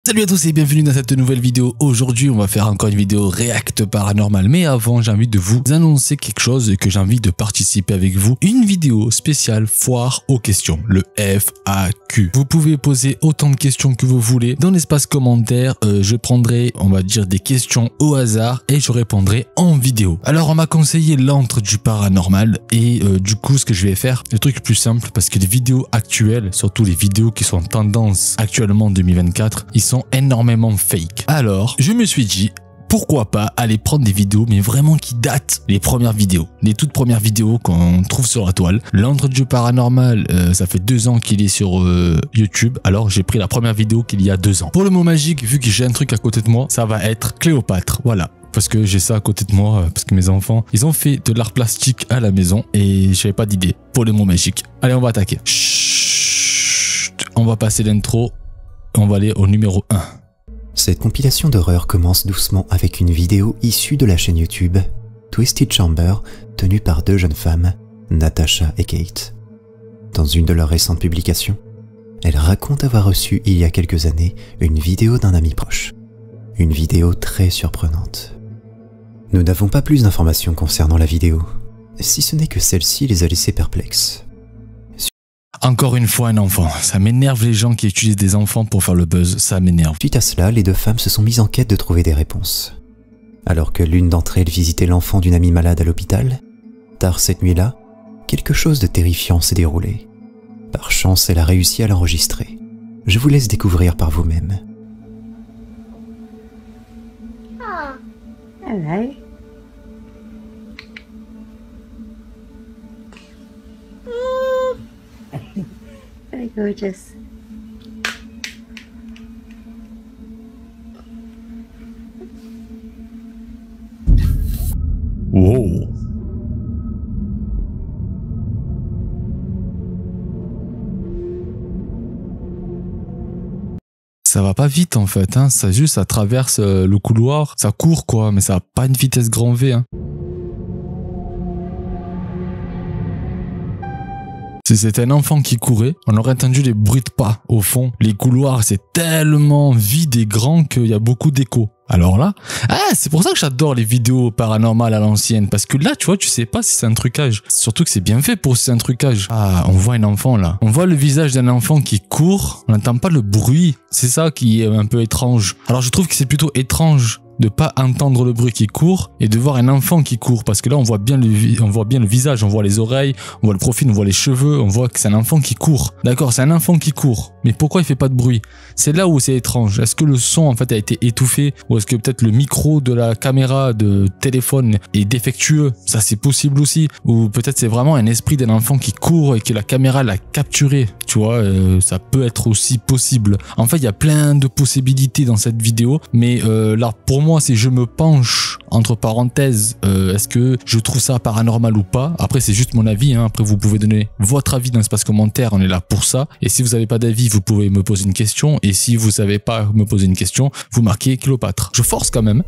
Salut à tous et bienvenue dans cette nouvelle vidéo. Aujourd'hui on va faire encore une vidéo React paranormal, mais avant j'ai envie de vous annoncer quelque chose et que j'ai envie de participer avec vous. Une vidéo spéciale foire aux questions, le FAQ. Vous pouvez poser autant de questions que vous voulez dans l'espace commentaire. Je prendrai, on va dire, des questions au hasard et je répondrai en vidéo. Alors on m'a conseillé l'antre du paranormal et du coup ce que je vais faire, le truc plus simple, parce que les vidéos actuelles, surtout les vidéos qui sont en tendance actuellement en 2024, ils sont énormément fake. Alors, je me suis dit, pourquoi pas aller prendre des vidéos, mais vraiment qui datent, les premières vidéos, les toutes premières vidéos qu'on trouve sur la toile. L'antre du paranormal, ça fait 2 ans qu'il est sur YouTube, alors j'ai pris la première vidéo qu'il y a 2 ans. Pour le mot magique, vu que j'ai un truc à côté de moi, ça va être Cléopâtre, voilà. Parce que j'ai ça à côté de moi, parce que mes enfants, ils ont fait de l'art plastique à la maison et j'avais pas d'idée pour les mots magiques. Allez, on va attaquer. Chut, on va passer l'intro. On va aller au numéro 1. Cette compilation d'horreur commence doucement avec une vidéo issue de la chaîne YouTube Twisted Chamber, tenue par 2 jeunes femmes, Natasha et Kate. Dans une de leurs récentes publications, elles racontent avoir reçu il y a quelques années une vidéo d'un ami proche. Une vidéo très surprenante. Nous n'avons pas plus d'informations concernant la vidéo, si ce n'est que celle-ci les a laissés perplexes. Encore une fois un enfant, ça m'énerve les gens qui utilisent des enfants pour faire le buzz, ça m'énerve. Suite à cela, les 2 femmes se sont mises en quête de trouver des réponses. Alors que l'une d'entre elles visitait l'enfant d'une amie malade à l'hôpital, tard cette nuit-là, quelque chose de terrifiant s'est déroulé. Par chance, elle a réussi à l'enregistrer. Je vous laisse découvrir par vous-même. Hello. Very gorgeous. Wow. Ça va pas vite en fait, hein. Ça traverse le couloir, ça court quoi, mais ça a pas une vitesse grand V, hein. Si c'était un enfant qui courait, on aurait entendu les bruits de pas au fond. Les couloirs, c'est tellement vide et grand qu'il y a beaucoup d'écho. Alors là, c'est pour ça que j'adore les vidéos paranormales à l'ancienne. Parce que là, tu vois, tu sais pas si c'est un trucage. Surtout que c'est bien fait pour si c'est un trucage. Ah, on voit un enfant là. On voit le visage d'un enfant qui court. On n'entend pas le bruit. C'est ça qui est un peu étrange. Alors je trouve que c'est plutôt étrange de pas entendre le bruit qui court et de voir un enfant qui court, parce que là on voit bien le visage, on voit les oreilles, on voit le profil, on voit les cheveux, on voit que c'est un enfant qui court. D'accord, c'est un enfant qui court, mais pourquoi il fait pas de bruit? C'est là où c'est étrange. Est-ce que le son en fait a été étouffé, ou est-ce que peut-être le micro de la caméra de téléphone est défectueux? Ça c'est possible aussi. Ou peut-être c'est vraiment un esprit d'un enfant qui court et que la caméra l'a capturé. Tu vois, ça peut être aussi possible. En fait, il y a plein de possibilités dans cette vidéo, mais là pour moi si je me penche entre parenthèses, est-ce que je trouve ça paranormal ou pas? Après c'est juste mon avis, hein. Après vous pouvez donner votre avis dans l'espace commentaire, on est là pour ça. Et si vous n'avez pas d'avis, vous pouvez me poser une question, et si vous savez pas me poser une question, vous marquez Cléopâtre. Je force quand même.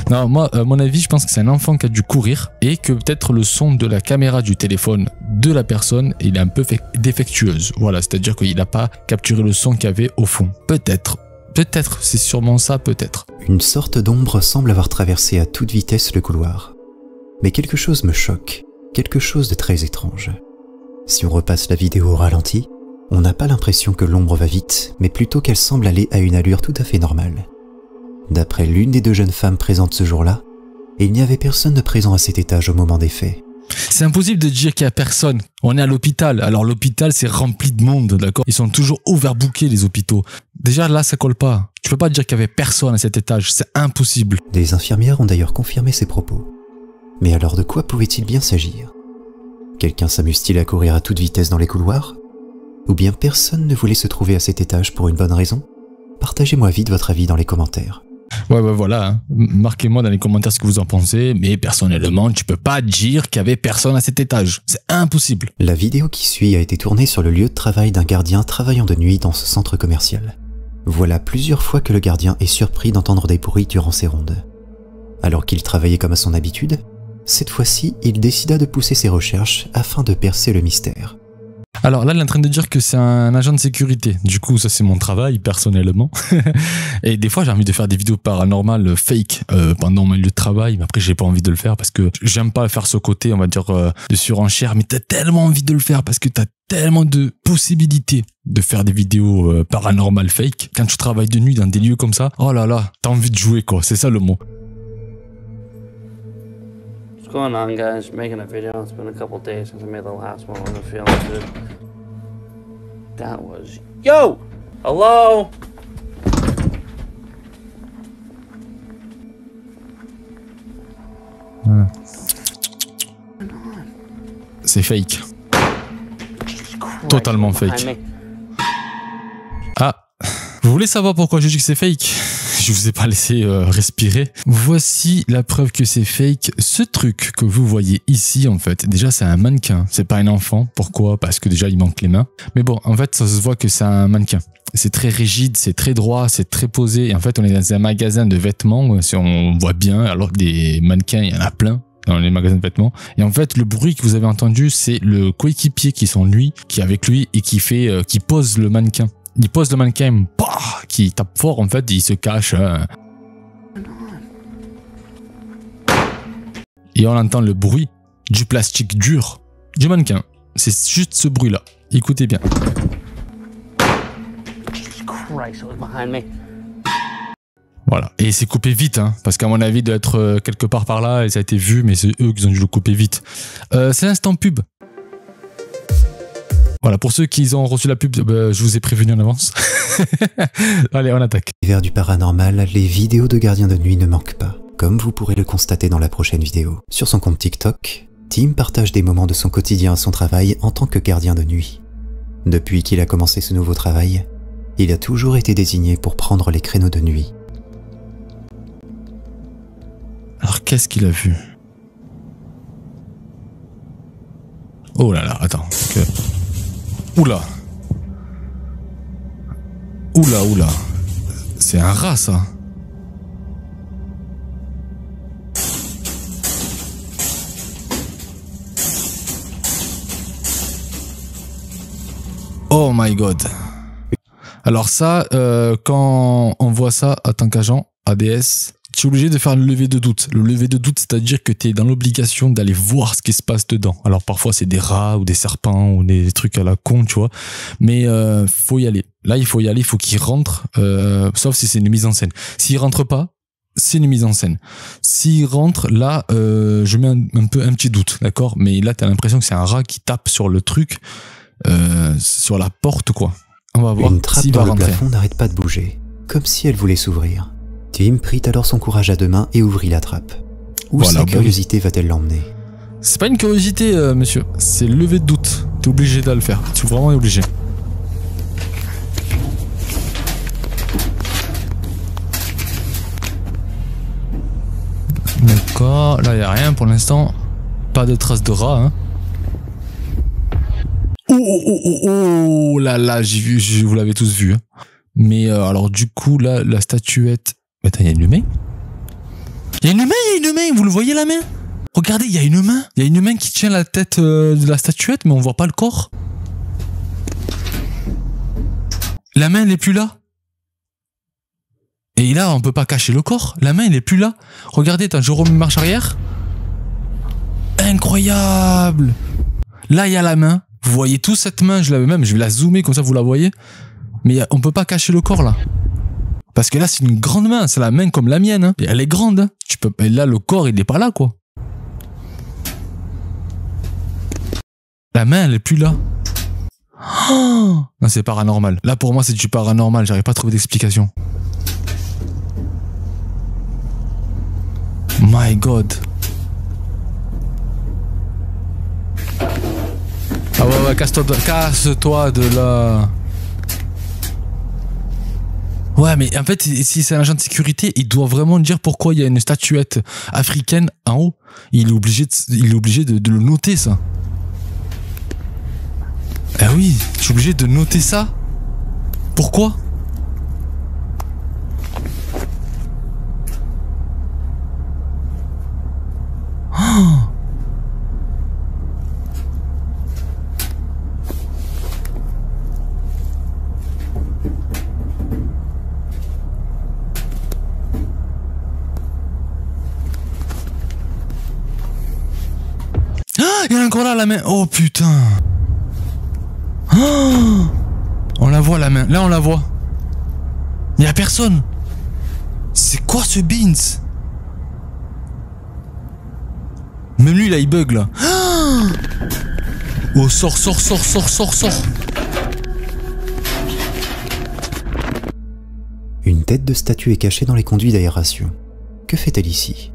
Non, moi mon avis, je pense que c'est un enfant qui a dû courir et que peut-être le son de la caméra du téléphone de la personne il est un peu défectueuse. Voilà, c'est-à-dire qu'il n'a pas capturé le son qu'il y avait au fond. Peut-être, c'est sûrement ça, peut-être. Une sorte d'ombre semble avoir traversé à toute vitesse le couloir. Mais quelque chose me choque, quelque chose de très étrange. Si on repasse la vidéo au ralenti, on n'a pas l'impression que l'ombre va vite, mais plutôt qu'elle semble aller à une allure tout à fait normale. D'après l'une des 2 jeunes femmes présentes ce jour-là, il n'y avait personne de présent à cet étage au moment des faits. C'est impossible de dire qu'il y a personne. On est à l'hôpital. Alors l'hôpital c'est rempli de monde, d'accord? Ils sont toujours overbookés les hôpitaux. Déjà là ça colle pas. Tu peux pas dire qu'il y avait personne à cet étage, c'est impossible. Des infirmières ont d'ailleurs confirmé ces propos. Mais alors de quoi pouvait-il bien s'agir? Quelqu'un s'amuse-t-il à courir à toute vitesse dans les couloirs? Ou bien personne ne voulait se trouver à cet étage pour une bonne raison? Partagez-moi vite votre avis dans les commentaires. Ouais, voilà, hein. Marquez-moi dans les commentaires ce que vous en pensez, mais personnellement, tu peux pas dire qu'il y avait personne à cet étage. C'est impossible. La vidéo qui suit a été tournée sur le lieu de travail d'un gardien travaillant de nuit dans ce centre commercial. Voilà plusieurs fois que le gardien est surpris d'entendre des bruits durant ses rondes. Alors qu'il travaillait comme à son habitude, cette fois-ci, il décida de pousser ses recherches afin de percer le mystère. Alors là, il est en train de dire que c'est un agent de sécurité. Du coup, ça c'est mon travail personnellement. Et des fois, j'ai envie de faire des vidéos paranormales fake pendant mon lieu de travail. Mais après, j'ai pas envie de le faire parce que j'aime pas faire ce côté, on va dire, de surenchère. Mais t'as tellement envie de le faire parce que t'as tellement de possibilités de faire des vidéos paranormales fake. Quand tu travailles de nuit dans des lieux comme ça, oh là là, t'as envie de jouer quoi. C'est ça le mot. What's going on, guys? Making a video. It's been a couple days since I made the last one. I'm feeling good. That was yo. Hello. C'est fake. Totalement fake. Ah, vous voulez savoir pourquoi je dis que c'est fake? Je vous ai pas laissé respirer. Voici la preuve que c'est fake. Ce truc que vous voyez ici, en fait, déjà c'est un mannequin. C'est pas un enfant. Pourquoi? Parce que déjà il manque les mains. Mais bon, en fait, ça se voit que c'est un mannequin. C'est très rigide, c'est très droit, c'est très posé. Et en fait, on est dans un magasin de vêtements. Si on voit bien, alors que des mannequins, il y en a plein dans les magasins de vêtements. Et en fait, le bruit que vous avez entendu, c'est le coéquipier qui sont lui, qui est avec lui et qui fait, qui pose le mannequin. Il pose le mannequin, bah, qui tape fort en fait, et il se cache. Et on entend le bruit du plastique dur du mannequin. C'est juste ce bruit-là. Écoutez bien. Voilà. Et c'est coupé vite, hein, parce qu'à mon avis, il doit être quelque part par là, et ça a été vu, mais c'est eux qui ont dû le couper vite. C'est l'instant pub. Voilà, pour ceux qui ont reçu la pub, je vous ai prévenu en avance. Allez, on attaque. Vers du paranormal, les vidéos de gardiens de nuit ne manquent pas, comme vous pourrez le constater dans la prochaine vidéo. Sur son compte TikTok, Tim partage des moments de son quotidien à son travail en tant que gardien de nuit. Depuis qu'il a commencé ce nouveau travail, il a toujours été désigné pour prendre les créneaux de nuit. Alors, qu'est-ce qu'il a vu? Oh là là, attends. Oula. Oula, oula. C'est un rat, ça. Oh my god. Alors ça, quand on voit ça en tant qu'agent ADS, tu es obligé de faire le lever de doute. Le lever de doute, c'est-à-dire que tu es dans l'obligation d'aller voir ce qui se passe dedans. Alors parfois c'est des rats ou des serpents ou des trucs à la con, tu vois. Mais faut y aller. Là, il faut y aller, il faut qu'il rentre, sauf si c'est une mise en scène. S'il rentre pas, c'est une mise en scène. S'il rentre, là, je mets un petit doute, d'accord? Mais là, tu as l'impression que c'est un rat qui tape sur le truc, sur la porte, quoi. On va voir. Une trappe dans le plafond n'arrête pas de bouger, comme si elle voulait s'ouvrir. Tim prit alors son courage à deux mains et ouvrit la trappe. Où voilà, sa curiosité va-t-elle l'emmener? C'est pas une curiosité, monsieur. C'est lever de doute. T'es obligé de le faire. Tu es vraiment obligé. D'accord. Là, il n'y a rien pour l'instant. Pas de traces de rat, hein. Oh là là, j'ai vu, vous l'avez tous vu. Hein. Mais alors du coup, là, la statuette... Attends, il y a une main? Il y a une main, il y a une main. Vous le voyez, la main? Regardez, il y a une main. Il y a une main qui tient la tête de la statuette, mais on voit pas le corps. La main, elle est plus là. Et là, on peut pas cacher le corps. La main, elle est plus là. Regardez, attends, je remets marche arrière. Incroyable. Là, il y a la main. Vous voyez tout cette main, je vais la zoomer comme ça, vous la voyez. Mais on peut pas cacher le corps, là. Parce que là, c'est une grande main. C'est la main comme la mienne. Hein. Et elle est grande. Hein. Et là, le corps, il n'est pas là, quoi. La main, elle est plus là. Oh non, c'est paranormal. Là, pour moi, c'est du paranormal. J'arrive pas à trouver d'explication. My God. Ah ouais, casse-toi de là. Ouais, mais en fait, si c'est un agent de sécurité, il doit vraiment dire pourquoi il y a une statuette africaine en haut. Il est obligé de le noter, ça. Ah oui, je suis obligé de noter ça. Pourquoi? Oh. encore là la main. Oh putain. Oh, on la voit la main. Là on la voit. Il y a personne. C'est quoi ce Beans? Même lui là il bug là. Oh sors. Une tête de statue est cachée dans les conduits d'aération. Que fait-elle ici?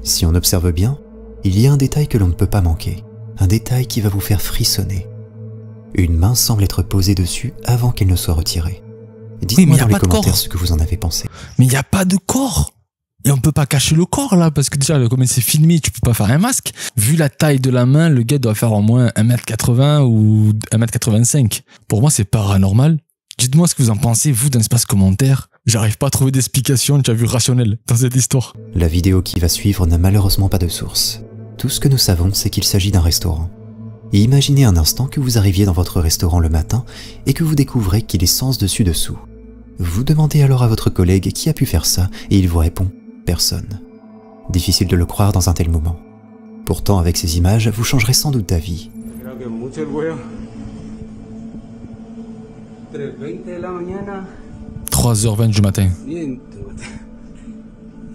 Si on observe bien, il y a un détail que l'on ne peut pas manquer. Un détail qui va vous faire frissonner. Une main semble être posée dessus avant qu'elle ne soit retirée. Dites-moi dans les commentaires ce que vous en avez pensé. Mais il n'y a pas de corps. Et on peut pas cacher le corps là, parce que déjà, comme c'est filmé, tu peux pas faire un masque. Vu la taille de la main, le gars doit faire au moins 1m80 ou 1m85. Pour moi, c'est paranormal. Dites-moi ce que vous en pensez, vous, dans l'espace commentaire. J'arrive pas à trouver d'explication, tu as vu, rationnelle dans cette histoire. La vidéo qui va suivre n'a malheureusement pas de source. Tout ce que nous savons, c'est qu'il s'agit d'un restaurant. Et imaginez un instant que vous arriviez dans votre restaurant le matin et que vous découvrez qu'il est sens dessus dessous. Vous demandez alors à votre collègue qui a pu faire ça et il vous répond « personne ». Difficile de le croire dans un tel moment. Pourtant, avec ces images, vous changerez sans doute d'avis. 3h20 du matin. Y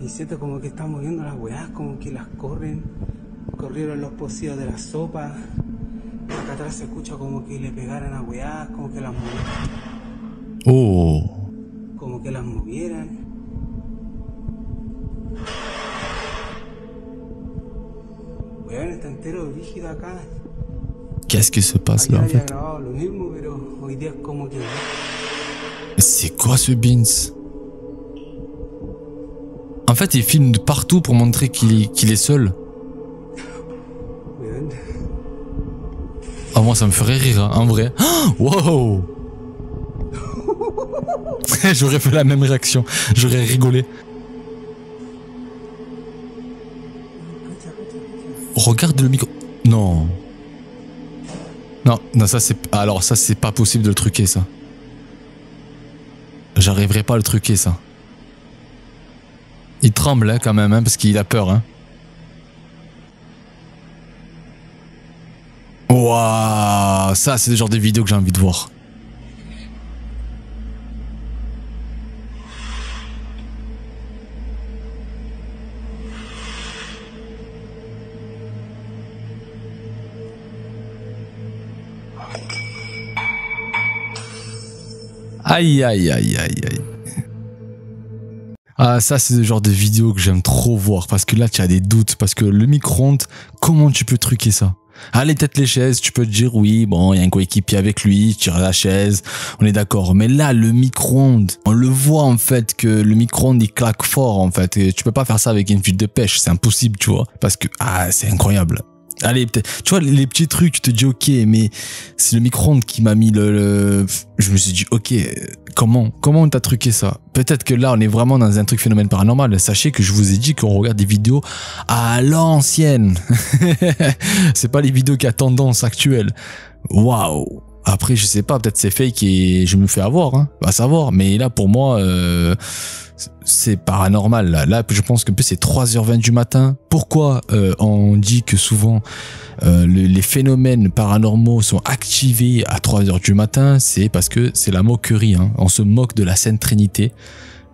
siento como que están moviendo las weas, como que las corren. Corrieron los pocillos de la sopa. Acá atrás se escucha como que le pegaran a weas, como que las movieran. Oh. Como que las movieran. Weón, está entero rígido acá. Qu'est-ce qui se passe là en fait? Lo mismo, pero hoy día es como que... C'est quoi ce Beans? En fait, il filme de partout pour montrer qu'il est seul. Ah, moi, ça me ferait rire, hein, en vrai. Oh, wow. J'aurais fait la même réaction. J'aurais rigolé. Regarde le micro. Non. Non, ça c'est... Alors ça, c'est pas possible de le truquer, ça. J'arriverai pas à le truquer, ça. Il tremble hein, quand même, hein, parce qu'il a peur. Hein. Waouh, ça c'est le genre de vidéos que j'ai envie de voir. Aïe aïe aïe aïe aïe. Ah, ça c'est le genre de vidéo que j'aime trop voir parce que là tu as des doutes parce que le micro-ondes, comment tu peux truquer ça? Allez, peut-être les chaises, tu peux te dire oui, bon, il y a un coéquipier avec lui, tu tires la chaise, on est d'accord. Mais là, le micro-ondes, on le voit en fait que le micro-ondes il claque fort en fait. Et tu peux pas faire ça avec une file de pêche, c'est impossible, tu vois. Parce que, ah, c'est incroyable. Allez, peut-être, tu vois, les petits trucs, tu te dis ok, mais c'est le micro-ondes qui m'a mis je me suis dit ok, comment t'as truqué ça? Peut-être que là, on est vraiment dans un truc phénomène paranormal. Sachez que je vous ai dit qu'on regarde des vidéos à l'ancienne. C'est pas les vidéos qui a tendance actuelle. Waouh! Après, je sais pas, peut-être c'est fake et je me fais avoir, hein. Va savoir. Mais là, pour moi, c'est paranormal. Là, je pense que c'est 3h20 du matin. Pourquoi on dit que souvent les phénomènes paranormaux sont activés à 3h du matin? C'est parce que c'est la moquerie. Hein. On se moque de la Sainte Trinité.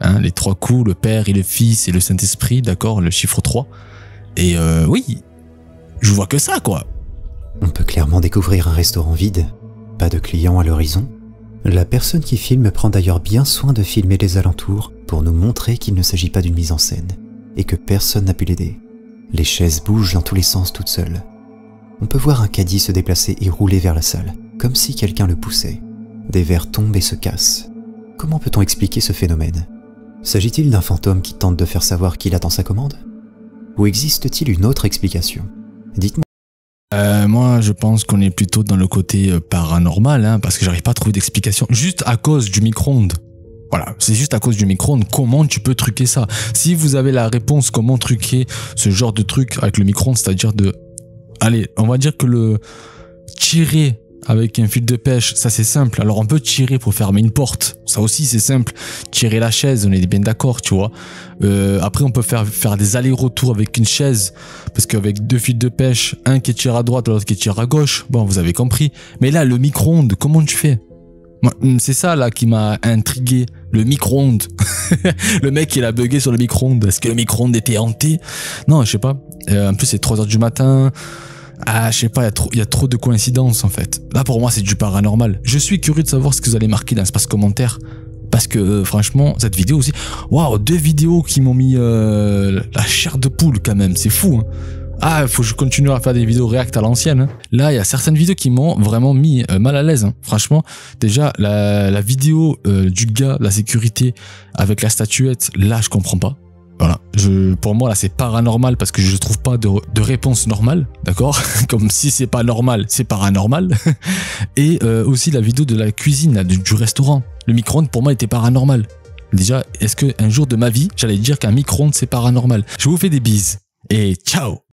Hein, les trois coups, le Père et le Fils et le Saint-Esprit, d'accord, le chiffre 3. Et oui, je vois que ça, quoi. On peut clairement découvrir un restaurant vide. Pas de clients à l'horizon. La personne qui filme prend d'ailleurs bien soin de filmer les alentours pour nous montrer qu'il ne s'agit pas d'une mise en scène et que personne n'a pu l'aider. Les chaises bougent dans tous les sens toutes seules. On peut voir un caddie se déplacer et rouler vers la salle, comme si quelqu'un le poussait. Des verres tombent et se cassent. Comment peut-on expliquer ce phénomène? S'agit-il d'un fantôme qui tente de faire savoir qu'il attend sa commande? Ou existe-t-il une autre explication? Dites-moi. Moi, je pense qu'on est plutôt dans le côté paranormal, hein, parce que j'arrive pas à trouver d'explication. Juste à cause du micro-ondes. Voilà, c'est juste à cause du micro-ondes. Comment tu peux truquer ça? Si vous avez la réponse, comment truquer ce genre de truc avec le micro-ondes, c'est-à-dire de... Allez, on va dire que le tirer avec un fil de pêche, ça c'est simple. Alors on peut tirer pour fermer une porte, ça aussi c'est simple. Tirer la chaise, on est bien d'accord, tu vois. Après on peut faire des allers-retours avec une chaise, parce qu'avec 2 fils de pêche, un qui tire à droite, l'autre qui tire à gauche, bon vous avez compris. Mais là le micro-ondes, comment tu fais? C'est ça là qui m'a intrigué, le micro-ondes. Le mec il a bugué sur le micro-ondes. Est-ce que le micro-ondes était hanté? Non, je sais pas. En plus c'est 3h du matin. Ah, je sais pas, il y a trop de coïncidences en fait. Là pour moi c'est du paranormal. Je suis curieux de savoir ce que vous allez marquer dans l'espace commentaire. Parce que franchement, cette vidéo aussi... Waouh, 2 vidéos qui m'ont mis la chair de poule quand même, c'est fou. Hein. Ah, il faut que je continue à faire des vidéos react à l'ancienne. Hein. Là, il y a certaines vidéos qui m'ont vraiment mis mal à l'aise. Hein. Franchement, déjà, la vidéo du gars, la sécurité, avec la statuette, là, je comprends pas. Voilà, pour moi là c'est paranormal parce que je trouve pas de réponse normale, d'accord? Comme si c'est pas normal, c'est paranormal. Et aussi la vidéo de la cuisine, là, du restaurant. Le micro-ondes pour moi était paranormal. Déjà, est-ce qu'un jour de ma vie, j'allais dire qu'un micro-ondes c'est paranormal? Je vous fais des bises et ciao!